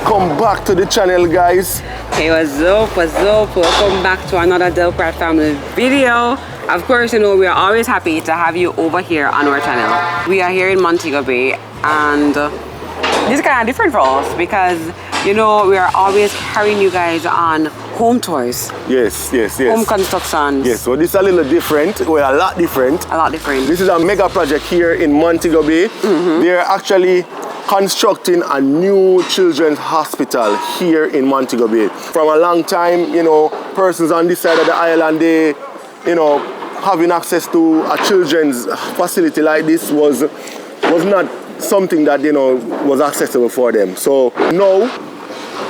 welcome back to the channel, guys. Hey, what's up? Welcome back to another Delprat family video. Of course, you know, we are always happy to have you over here on our channel. We are here in Montego Bay, and this is kind of different for us because, you know, we are always carrying you guys on home tours. Yes. Home constructions. Yes, so this is a little different. Well, a lot different. This is a mega project here in Montego Bay. They're actually constructing a new children's hospital here in Montego Bay. From a long time, you know, persons on this side of the island, they, you know, having access to a children's facility like this was not something that, you know, was accessible for them. So now,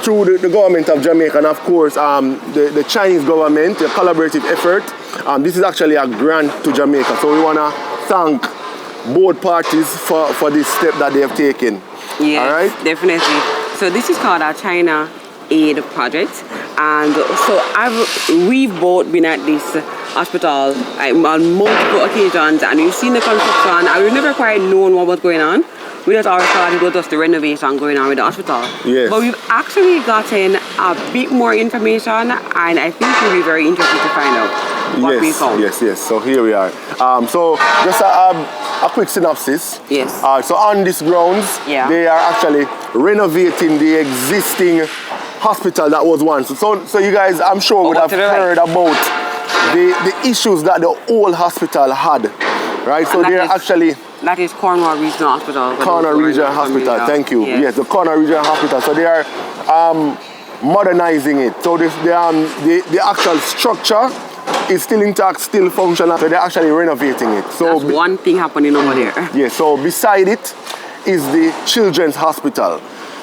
through the government of Jamaica and of course the Chinese government, a collaborative effort, this is actually a grant to Jamaica. So we want to thank both parties for this step that they have taken. Yes, all right? Definitely. So this is called our China Aid project, and so we've both been at this hospital on multiple occasions, and we've seen the construction, and we've never quite known what was going on. We just always thought it was just the renovation going on with the hospital. Yes. But we've actually gotten a bit more information, and I think you'll be very interested to find out what we found. Yes. So here we are. So just a quick synopsis. Yes. So on these grounds, they are actually renovating the existing hospital that was once. So you guys, I'm sure, would have heard about the issues that the old hospital had, right? So they're actually... That is Portmore Regional Hospital. Portmore Regional Hospital, thank you. Yes, the Portmore Regional Hospital. So they are modernizing it. So the actual structure is still intact, still functional. So they're actually renovating it. So that's one thing happening over there. Yeah, so beside it is the Children's Hospital.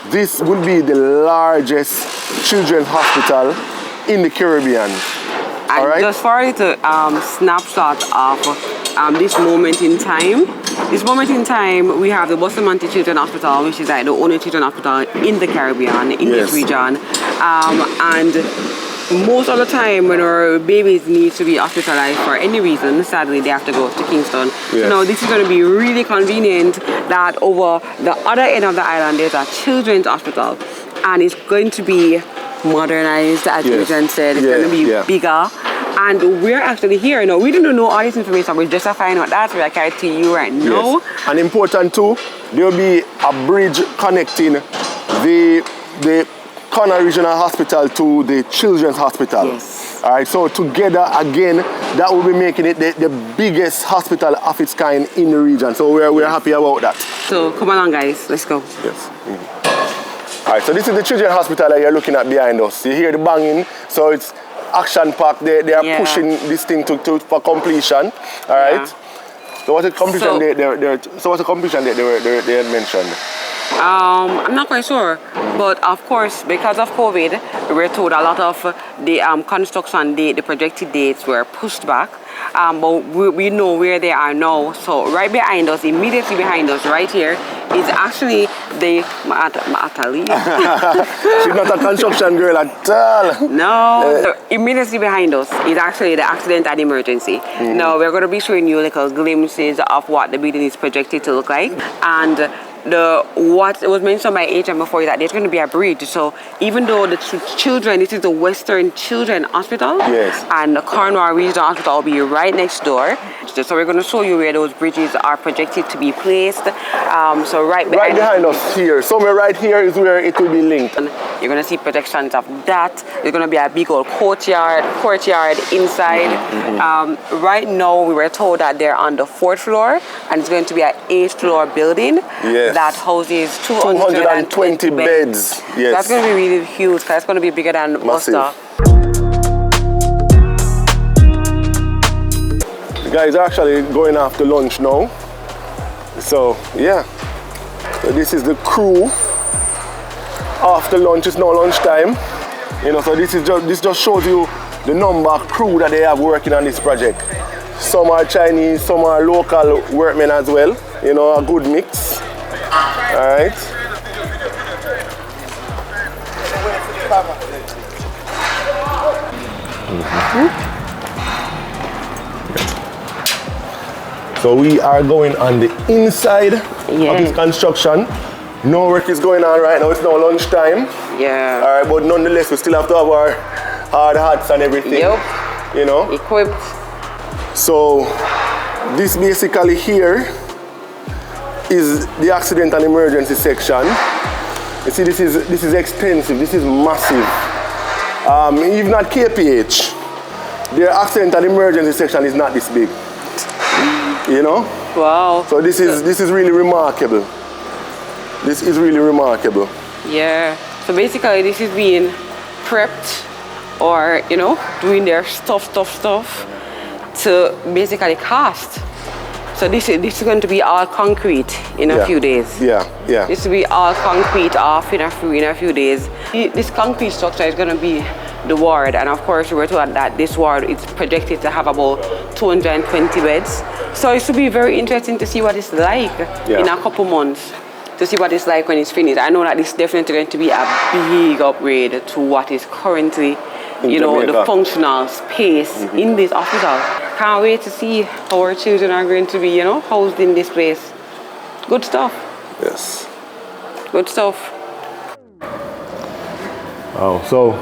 This will be the largest children's hospital in the Caribbean. And all right? just for a little snapshot of this moment in time. This moment in time, we have the Bustamante Children's Hospital, which is like the only children's hospital in the Caribbean, in this region. And most of the time when our babies need to be hospitalized for any reason, sadly they have to go to Kingston. Yes. So now this is going to be really convenient that over the other end of the island there's a children's hospital, and it's going to be modernized, as Jen said. It's going to be bigger. And we're actually here. You know, we didn't know all this information. We're just finding out that's what I carry to you right now. Yes. And important too, there will be a bridge connecting the Portmore Regional Hospital to the Children's Hospital. Yes. All right. So together again, that will be making it the biggest hospital of its kind in the region. So we're happy about that. So come along, guys. Let's go. Yes. All right. So this is the Children's Hospital that you're looking at behind us. You hear the banging. So it's action packed. They are pushing this thing for completion. All right. So what's the completion they had mentioned? I'm not quite sure, but of course, because of COVID, we were told a lot of the construction date, the projected dates were pushed back. But we know where they are now. So right behind us, immediately behind us, right here, is actually the atelier. She's not a construction girl at all. No. So immediately behind us is actually the accident and emergency. Now we're going to be showing you little glimpses of what the building is projected to look like, and what was mentioned by HM before is that there's going to be a bridge. So even though the children, this is the Western Children's Hospital, and the Portmore Regional Hospital will be right next door. So we're going to show you where those bridges are projected to be placed. So right behind us here, somewhere right here is where it will be linked. And you're going to see projections of that. There's going to be a big old courtyard inside. Right now we were told that they're on the 4th floor, and it's going to be an 8th floor building. That houses 220 beds. Yes. That's going to be really huge, because it's going to be bigger than Buster. The guys are actually going after lunch now. So yeah. So this is the crew. After lunch, it's now lunchtime. You know, so this just shows you the number of crew that they have working on this project. Some are Chinese, some are local workmen as well. You know, a good mix. All right. So we are going on the inside of this construction. No work is going on right now. It's now lunchtime. Yeah. All right, but nonetheless, we still have to have our hard hats and everything. Yep. You know. Equipped. So this basically here is the accident and emergency section. You see, this is extensive. This is massive. Even at KPH, their accident and emergency section is not this big. You know. Wow. So this is really remarkable. This is really remarkable. Yeah. So basically, this is being prepped, or you know, doing their stuff to basically cast. So this is going to be all concrete in a few days. Yeah. This will be all concrete off in a few days. This concrete structure is going to be the ward, and of course we were told that this ward is projected to have about 220 beds. So it should be very interesting to see what it's like in a couple months, to see what it's like when it's finished. I know that this is definitely going to be a big upgrade to what is currently, you know, the functional space in this hospital. Can't wait to see how our children are going to be, you know, housed in this place. Good stuff. Yes. Good stuff. Oh, so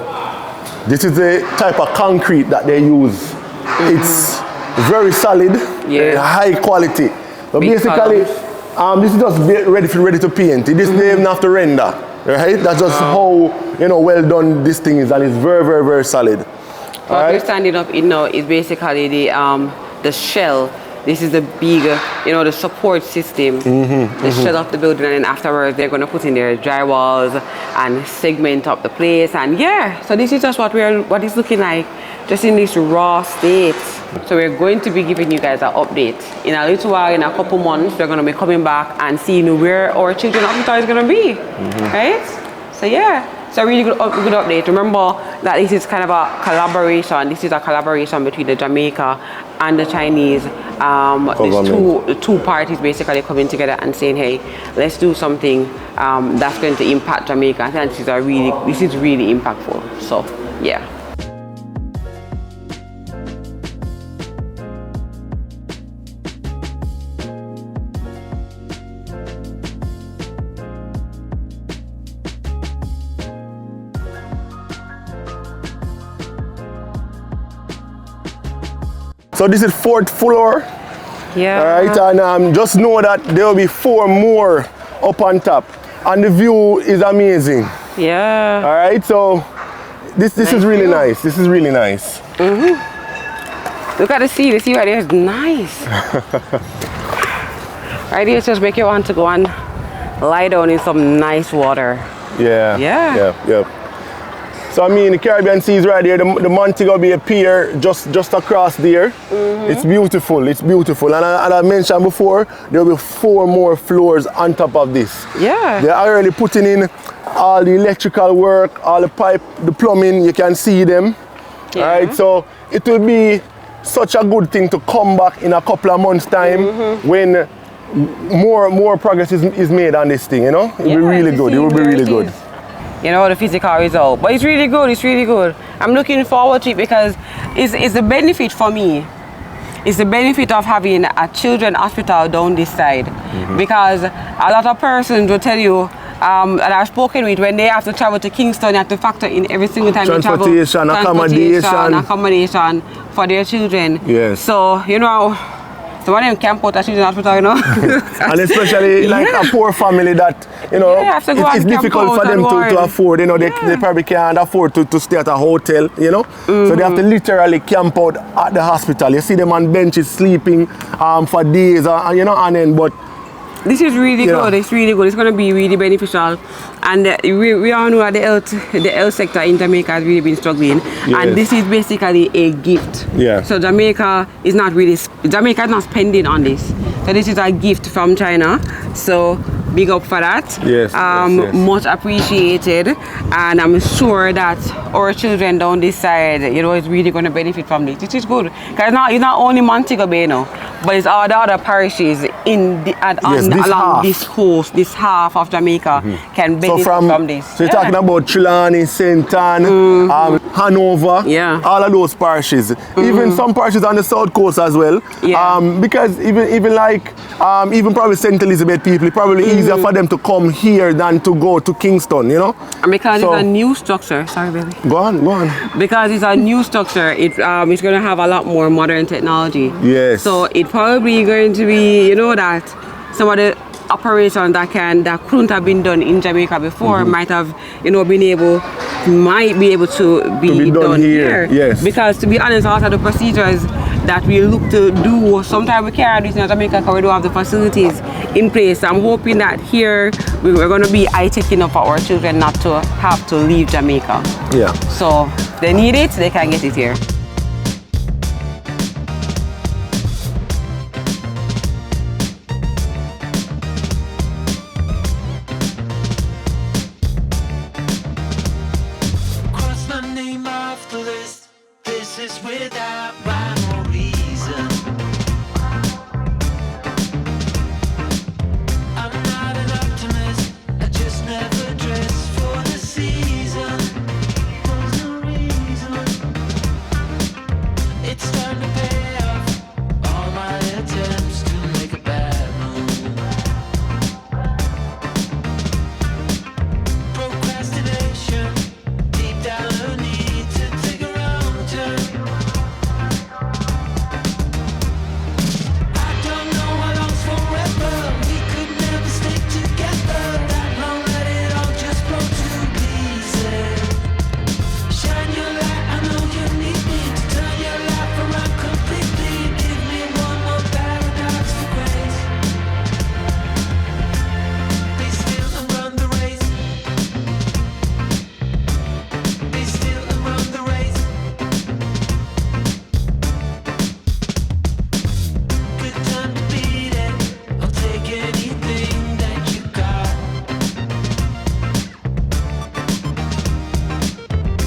this is the type of concrete that they use. It's very solid, high quality. So Big basically, this is just ready to paint. This they even have to render, right? That's just how, you know, well done this thing is, and it's very solid. What we're standing up in now is basically the shell. This is the big, you know, the support system, the shell of the building, and then afterwards they're going to put in their drywalls and segment up the place. And so this is just what it's looking like, just in this raw state. So we're going to be giving you guys an update in a little while. In a couple months, we're going to be coming back and seeing where our children's hospital is going to be, right? So it's a really good update. Remember that this is kind of a collaboration. This is a collaboration between the Jamaica and the Chinese. The two parties basically coming together and saying, hey, let's do something that's going to impact Jamaica. I think this is really impactful. So So this is 4th floor. Yeah. All right, and just know that there will be 4 more up on top, and the view is amazing. Yeah. All right, so this is really nice. This is really nice. Look at the sea. The sea right there is nice. Right here just make you want to go and lie down in some nice water. Yeah. So I mean, the Caribbean Sea is right there. The Montego Bay pier just across there. It's beautiful. It's beautiful. And I mentioned before, there will be 4 more floors on top of this. Yeah. They're already putting in all the electrical work, all the pipe, the plumbing. You can see them. All right. So it will be such a good thing to come back in a couple of months' time when more progress is made on this thing. You know, it'll be really good. It will be really good. You know, the physical result, but it's really good. I'm looking forward to it because it's the benefit for me. It's the benefit of having a children's hospital down this side, because a lot of persons will tell you, and I've spoken with, when they have to travel to Kingston, they have to factor in every single time they travel. Accommodation for their children. Yes. So, you know, so one of them camp out at children's hospital, you know. And especially like a poor family that, you know, it's difficult for them to afford, you know, they probably can't afford to stay at a hotel, you know. So they have to literally camp out at the hospital. You see them on benches sleeping for days, you know, and then, but this is really good. It's really good. It's going to be really beneficial. And we all know that the health sector in Jamaica has really been struggling. And this is basically a gift. So Jamaica is not spending on this. So this is a gift from China. So big up for that. Much appreciated. And I'm sure that our children down this side, you know, is really going to benefit from this. This is good. Because it's not only Montego Bay now, but it's all the other parishes along this coast, this half of Jamaica can benefit from this. So you're talking about Trelawney, St. Ann, Hanover, all of those parishes. Even some parishes on the south coast as well. Because even probably St. Elizabeth people, probably easier for them to come here than to go to Kingston, you know? And because it's a new structure, sorry baby. Go on. Because it's a new structure, it's going to have a lot more modern technology. Yes. So it's probably going to be, you know, that some of the operations that couldn't have been done in Jamaica before might be able to be done here. Yes. Because to be honest, also the procedures that we look to do, sometimes we can't do this in Jamaica because we don't have the facilities in place. I'm hoping that here we're going to be high-tech enough for our children not to have to leave Jamaica. Yeah. So they need it, they can get it here. Cross my name off the list. This is without